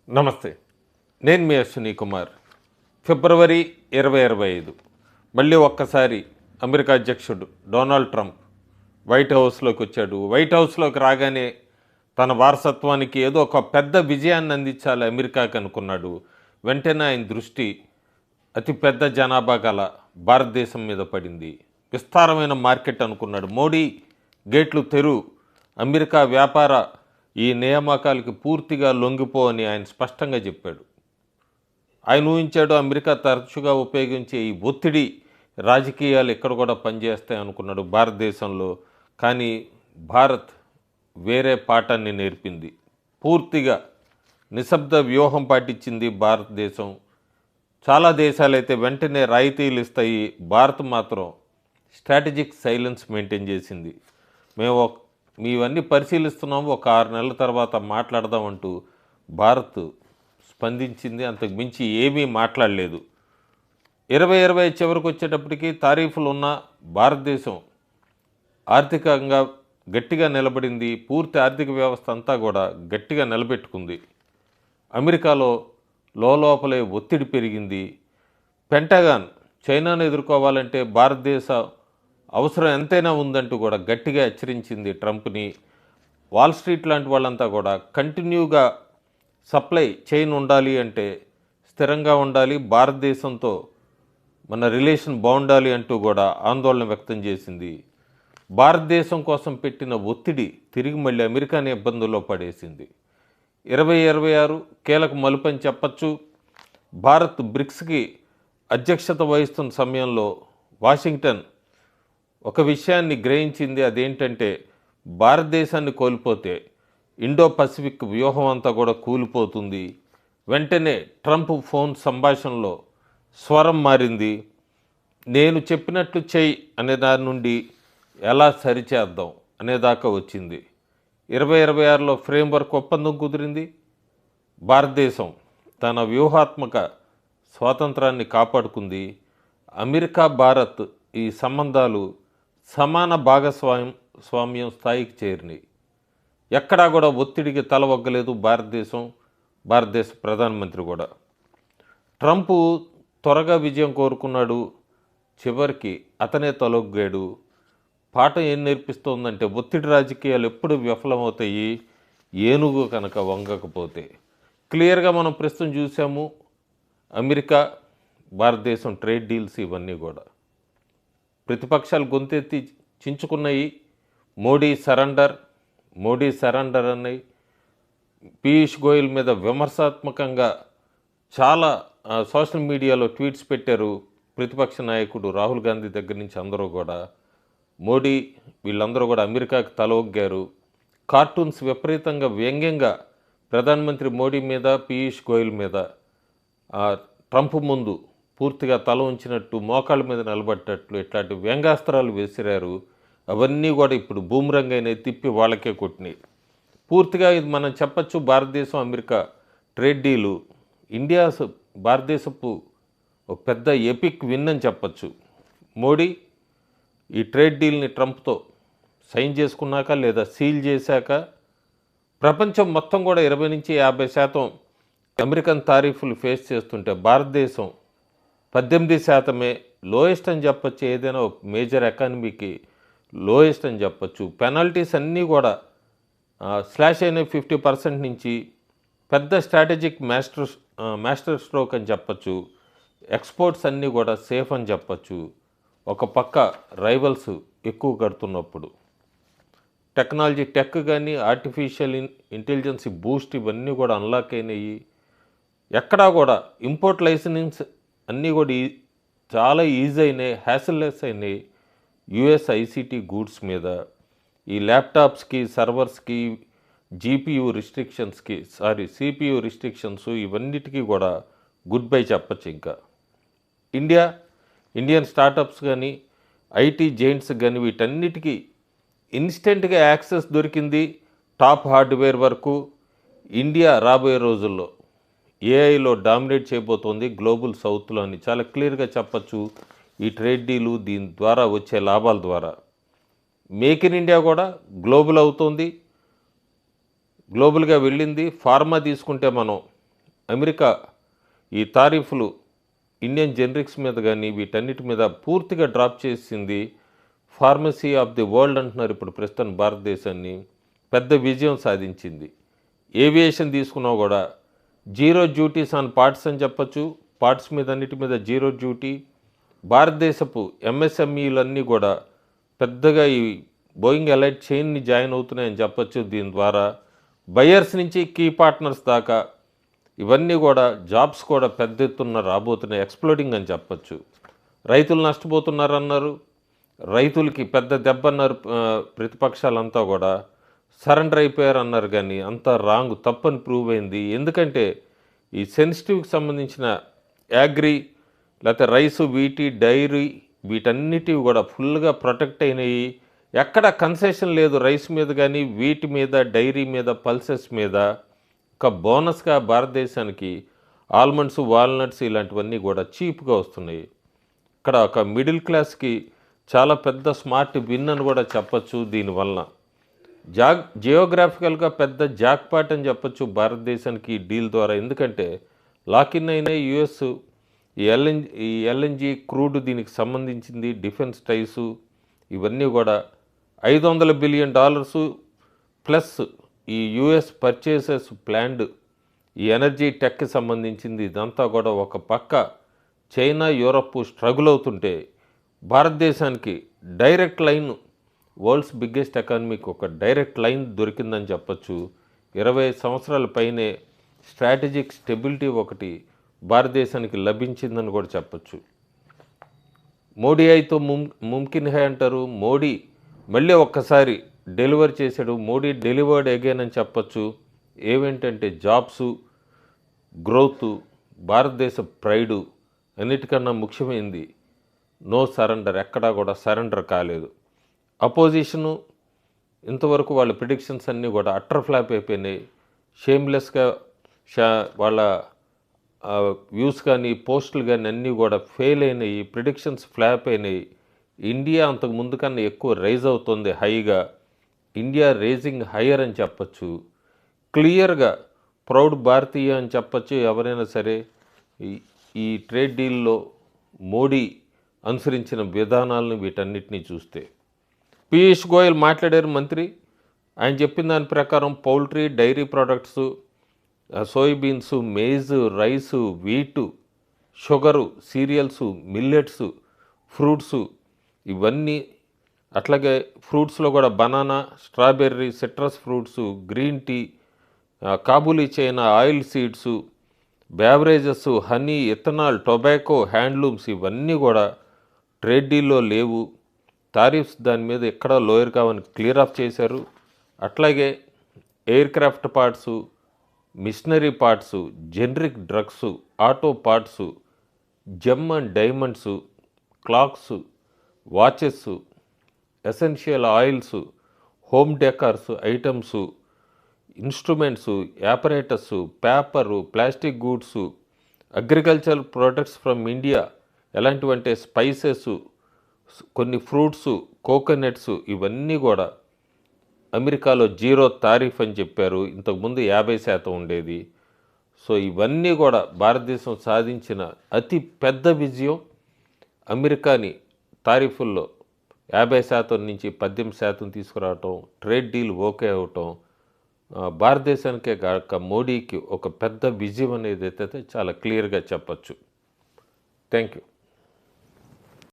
నమస్తే. నేను మీ అశ్విని కుమార్. ఫిబ్రవరి 2025 మళ్ళీ ఒక్కసారి అమెరికా అధ్యక్షుడు డొనాల్డ్ ట్రంప్ వైట్ హౌస్లోకి వచ్చాడు. వైట్ హౌస్లోకి రాగానే తన వారసత్వానికి ఏదో ఒక పెద్ద విజయాన్ని అందించాలి అమెరికాకి అనుకున్నాడు. వెంటనే ఆయన దృష్టి అతిపెద్ద జనాభా గల భారతదేశం మీద పడింది. విస్తారమైన మార్కెట్ అనుకున్నాడు. మోడీ గేట్లు తెరు, అమెరికా వ్యాపార ఈ నియామకాలకి పూర్తిగా లొంగిపో అని ఆయన స్పష్టంగా చెప్పాడు. ఆయన ఊహించాడు అమెరికా తరచుగా ఉపయోగించే ఈ ఒత్తిడి రాజకీయాలు ఎక్కడ కూడా పనిచేస్తాయి అనుకున్నాడు భారతదేశంలో. కానీ భారత్ వేరే పాఠాన్ని నేర్పింది. పూర్తిగా నిశ్శబ్ద వ్యూహం పాటించింది భారతదేశం. చాలా దేశాలైతే వెంటనే రాయితీలు ఇస్తాయి, భారత్ మాత్రం స్ట్రాటజిక్ సైలెన్స్ మెయింటైన్ చేసింది. మేము మీవన్నీ పరిశీలిస్తున్నాము, ఒక 6 నెలల తర్వాత మాట్లాడదామంటూ భారత్ స్పందించింది. అంతకు మించి ఏమీ మాట్లాడలేదు. 2020 చివరికి వచ్చేటప్పటికి తారీఫులు ఉన్న భారతదేశం ఆర్థికంగా గట్టిగా నిలబడింది. పూర్తి ఆర్థిక వ్యవస్థ అంతా కూడా గట్టిగా నిలబెట్టుకుంది. అమెరికాలో లోపలే ఒత్తిడి పెరిగింది. పెంటగాన్ చైనాను ఎదుర్కోవాలంటే భారతదేశ అవసరం ఎంతైనా ఉందంటూ కూడా గట్టిగా హెచ్చరించింది ట్రంప్ని. వాల్ స్ట్రీట్ లాంటి వాళ్ళంతా కూడా కంటిన్యూగా సప్లై చైన్ ఉండాలి అంటే స్థిరంగా ఉండాలి, భారతదేశంతో మన రిలేషన్ బాగుండాలి అంటూ కూడా ఆందోళన వ్యక్తం చేసింది. భారతదేశం కోసం పెట్టిన ఒత్తిడి తిరిగి మళ్ళీ అమెరికాని ఇబ్బందుల్లో పడేసింది. 2026 కీలక మలుపని చెప్పచ్చు. భారత్ బ్రిక్స్కి అధ్యక్షత వహిస్తున్న సమయంలో వాషింగ్టన్ ఒక విషయాన్ని గ్రహించింది. అదేంటంటే భారతదేశాన్ని కోల్పోతే ఇండో పసిఫిక్ వ్యూహం అంతా కూడా కూలిపోతుంది. వెంటనే ట్రంప్ ఫోన్ సంభాషణలో స్వరం మారింది. నేను చెప్పినట్లు చెయ్యి అనే దాని నుండి ఎలా సరిచేద్దాం అనేదాకా వచ్చింది. 2026లో ఫ్రేమ్వర్క్ ఒప్పందం కుదిరింది. భారతదేశం తన వ్యూహాత్మక స్వాతంత్రాన్ని కాపాడుకుంది. అమెరికా భారత్ ఈ సంబంధాలు సమాన స్వామ్యం స్థాయికి చేరినాయి. ఎక్కడా కూడా ఒత్తిడికి తల ఒగ్గలేదు భారతదేశ ప్రధానమంత్రి కూడా. ట్రంప్ త్వరగా విజయం కోరుకున్నాడు, చివరికి అతనే తలొగ్గాడు. పాఠం ఏం నేర్పిస్తోందంటే ఒత్తిడి రాజకీయాలు ఎప్పుడు విఫలమవుతాయి, ఏనుగు కనుక వంగకపోతే. క్లియర్గా మనం ప్రస్తుతం చూసాము అమెరికా భారతదేశం ట్రేడ్ డీల్స్ ఇవన్నీ కూడా. ప్రతిపక్షాలు గొంతెత్తి చించుకున్నాయి. మోడీ సరెండర్ అన్నాయి. పీయూష్ గోయల్ మీద విమర్శాత్మకంగా చాలా సోషల్ మీడియాలో ట్వీట్స్ పెట్టారు ప్రతిపక్ష నాయకుడు రాహుల్ గాంధీ దగ్గర నుంచి అందరూ కూడా. మోడీ వీళ్ళందరూ కూడా అమెరికాకి తల ఒగ్గారు. కార్టూన్స్ విపరీతంగా వ్యంగ్యంగా ప్రధానమంత్రి మోడీ మీద, పీయూష్ గోయల్ మీద, ట్రంప్ ముందు పూర్తిగా తల ఉంచినట్టు, మోకాళ్ళ మీద నిలబడ్డట్లు ఇట్లాంటి వ్యంగ్యాస్త్రాలు విసిరారు. అవన్నీ కూడా ఇప్పుడు బూమరంగ్ అయినాయి, తిప్పి వాళ్ళకే కొట్టినాయి. పూర్తిగా ఇది మనం చెప్పచ్చు భారతదేశం అమెరికా ట్రేడ్ డీలు భారతదేశపు ఒక పెద్ద ఎపిక్ విన్ అని చెప్పచ్చు. మోడీ ఈ ట్రేడ్ డీల్ని ట్రంప్తో సైన్ చేసుకున్నాక లేదా సీల్ చేశాక ప్రపంచం మొత్తం కూడా 20 నుంచి 50% అమెరికన్ తారీఫులు ఫేస్ చేస్తుంటే భారతదేశం 18% లోయెస్ట్ అని చెప్పచ్చు. ఏదైనా మేజర్ ఎకానమీకి లోయెస్ట్ అని చెప్పచ్చు. పెనాల్టీస్ అన్నీ కూడా స్లాష్ అయిన 50% నుంచి పెద్ద స్ట్రాటజిక్ మాస్టర్ స్ట్రోక్ అని చెప్పచ్చు. ఎక్స్పోర్ట్స్ అన్నీ కూడా సేఫ్ అని చెప్పచ్చు. ఒక పక్క రైవల్స్ ఎక్కువ కడుతున్నప్పుడు టెక్ కానీ ఆర్టిఫిషియల్ ఇంటెలిజెన్స్ బూస్ట్ ఇవన్నీ కూడా అన్లాక్ అయినాయి. ఎక్కడా కూడా ఇంపోర్ట్ లైసెన్స్ అన్నీ కూడా చాలా ఈజీ అయినాయి, హ్యాసిల్లెస్ అయినాయి. యుఎస్ ఐసిటీ గూడ్స్ మీద ఈ ల్యాప్టాప్స్కి, సర్వర్స్కి, సిపియు రిస్ట్రిక్షన్స్ ఇవన్నిటికీ కూడా గుడ్ బై చెప్పచ్చు. ఇంకా ఇండియన్ స్టార్టప్స్ కానీ, ఐటీ జైంట్స్ కానీ వీటన్నిటికీ ఇన్స్టెంట్గా యాక్సెస్ దొరికింది టాప్ హార్డ్వేర్ వరకు. ఇండియా రాబోయే రోజుల్లో ఏఐలో డామినేట్ చేయబోతోంది గ్లోబల్ సౌత్లో అని చాలా క్లియర్గా చెప్పచ్చు. ఈ ట్రేడ్ డీలు దీని ద్వారా వచ్చే లాభాల ద్వారా మేక్ ఇన్ ఇండియా కూడా గ్లోబల్ అవుతుంది. గ్లోబల్గా వెళ్ళింది. ఫార్మా తీసుకుంటే మనం అమెరికా ఈ తారీఫ్లు ఇండియన్ జెనరిక్స్ మీద కానీ వీటన్నిటి మీద పూర్తిగా డ్రాప్ చేసింది. ఫార్మసీ ఆఫ్ ది వరల్డ్ అంటున్నారు ఇప్పుడు ప్రస్తుతం భారతదేశాన్ని. పెద్ద విజయం సాధించింది. ఏవియేషన్ తీసుకున్నా కూడా జీరో డ్యూటీస్ ఆన్ పార్ట్స్ అని చెప్పచ్చు. పార్ట్స్ మీద అన్నిటి మీద జీరో డ్యూటీ. భారతదేశపు ఎంఎస్ఎంఈలన్నీ కూడా పెద్దగా ఈ బోయింగ్ ఎలైట్ చైన్ని జాయిన్ అవుతున్నాయని చెప్పచ్చు. దీని ద్వారా బయర్స్ నుంచి కీ పార్ట్నర్స్ దాకా ఇవన్నీ కూడా జాబ్స్ కూడా పెద్ద ఎత్తున రాబోతున్నాయి. ఎక్స్ప్లోడింగ్ అని చెప్పచ్చు. రైతులు నష్టపోతున్నారన్నారు. రైతులకి పెద్ద దెబ్బ అన్నారు ప్రతిపక్షాలంతా కూడా. సరెండర్ అయిపోయారు అన్నారు కానీ అంతా రాంగ్, తప్పని ప్రూవ్ అయింది. ఎందుకంటే ఈ సెన్సిటివ్కి సంబంధించిన యాగ్రీ లేకపోతే రైసు, వీటి, డైరీ వీటన్నిటివి కూడా ఫుల్గా ప్రొటెక్ట్ అయినాయి. ఎక్కడ కన్సెషన్ లేదు రైస్ మీద కానీ, వీటి మీద, డైరీ మీద, పల్సెస్ మీద. ఒక బోనస్గా భారతదేశానికి ఆల్మండ్స్, వాల్నట్స్ ఇలాంటివన్నీ కూడా చీప్గా వస్తున్నాయి. ఇక్కడ ఒక మిడిల్ క్లాస్కి చాలా పెద్ద స్మార్ట్ విన్ అని కూడా చెప్పచ్చు. దీనివల్ల జియోగ్రాఫికల్గా పెద్ద జాక్పాట్ అని చెప్పచ్చు భారతదేశానికి ఈ డీల్ ద్వారా. ఎందుకంటే లాకిన్ అయిన యుఎస్ ఈ ఎల్ఎన్జి క్రూడ్ దీనికి సంబంధించింది, డిఫెన్స్ టైసు ఇవన్నీ కూడా $500 బిలియన్ ప్లస్ ఈ యుఎస్ పర్చేసెస్ ప్లాన్డ్ ఈ ఎనర్జీ టెక్కి సంబంధించింది. ఇదంతా కూడా ఒక పక్క చైనా, యూరప్ స్ట్రగుల్ అవుతుంటే భారతదేశానికి డైరెక్ట్ లైన్, వరల్డ్స్ బిగ్గెస్ట్ ఎకానమీకి ఒక డైరెక్ట్ లైన్ దొరికిందని చెప్పచ్చు. 20 సంవత్సరాల పైనే స్ట్రాటజిక్ స్టెబిలిటీ ఒకటి భారతదేశానికి లభించిందని కూడా చెప్పచ్చు. మోడీ అయితే ముమ్కిన్ హై అంటారు. మోడీ మళ్ళీ ఒక్కసారి డెలివర్ చేశాడు. మోడీ డెలివర్డ్ అగైన్ అని చెప్పచ్చు. ఏమేంటంటే జాబ్సు, గ్రోత్, భారతదేశ ప్రైడు, అన్నిటికన్నా ముఖ్యమైనది నో సరెండర్. ఎక్కడా కూడా సరెండర్ కాలేదు. అపోజిషను ఇంతవరకు వాళ్ళ ప్రిడిక్షన్స్ అన్నీ కూడా అట్టర్ ఫ్లాప్ అయిపోయినాయి. షేమ్లెస్గా వాళ్ళ వ్యూస్ కానీ, పోస్టులు కానీ అన్నీ కూడా ఫెయిల్ అయినాయి. ప్రిడిక్షన్స్ ఫ్లాప్ అయినాయి. ఇండియా అంతకు ముందు కన్నా ఎక్కువ రైజ్ అవుతుంది హైగా. ఇండియా రేజింగ్ హయ్యర్ అని చెప్పచ్చు. క్లియర్గా ప్రౌడ్ భారతీయ అని చెప్పచ్చు ఎవరైనా సరే. ఈ ట్రేడ్ డీల్లో మోడీ అనుసరించిన విధానాలను వీటన్నిటినీ చూస్తే. పీయూష్ గోయల్ మాట్లాడారు మంత్రి. ఆయన చెప్పిన దాని ప్రకారం poultry, dairy products, soybeans, maize, rice, wheat, sugar, cereals, millets, fruits ఇవన్నీ, అట్లాగే ఫ్రూట్స్లో కూడా banana, strawberry, citrus fruits, green tea, kabuli chana, oil seeds, beverages, honey, ethanol, tobacco, handlooms ఇవన్నీ కూడా ట్రేడ్ డీల్లో లేవు. టారిఫ్స్ దాని మీద ఎక్కడా లోయర్ కావని క్లియర్ ఆఫ్ చేశారు. అట్లాగే aircraft parts, machinery parts, generic drugs, auto parts, gem and diamonds, clocks, watches, essential oils, home decors items, instruments, apparatus, paper, plastic goods, agriculture products from India ఎలాంటివంటే spices, కొన్ని fruits, coconuts ఇవన్నీ కూడా అమెరికాలో zero tariff అని చెప్పారు. ఇంతకుముందు 50% ఉండేది. So ఇవన్నీ కూడా భారతదేశం సాధించిన అతి పెద్ద విజయం. అమెరికాని తారీఫుల్లో 50% నుంచి 18% తీసుకురావటం, ట్రేడ్ డీల్ ఓకే అవటం భారతదేశానికే కాక మోడీకి ఒక పెద్ద విజయం అనేది అయితే చాలా క్లియర్గా చెప్పచ్చు. Thank you.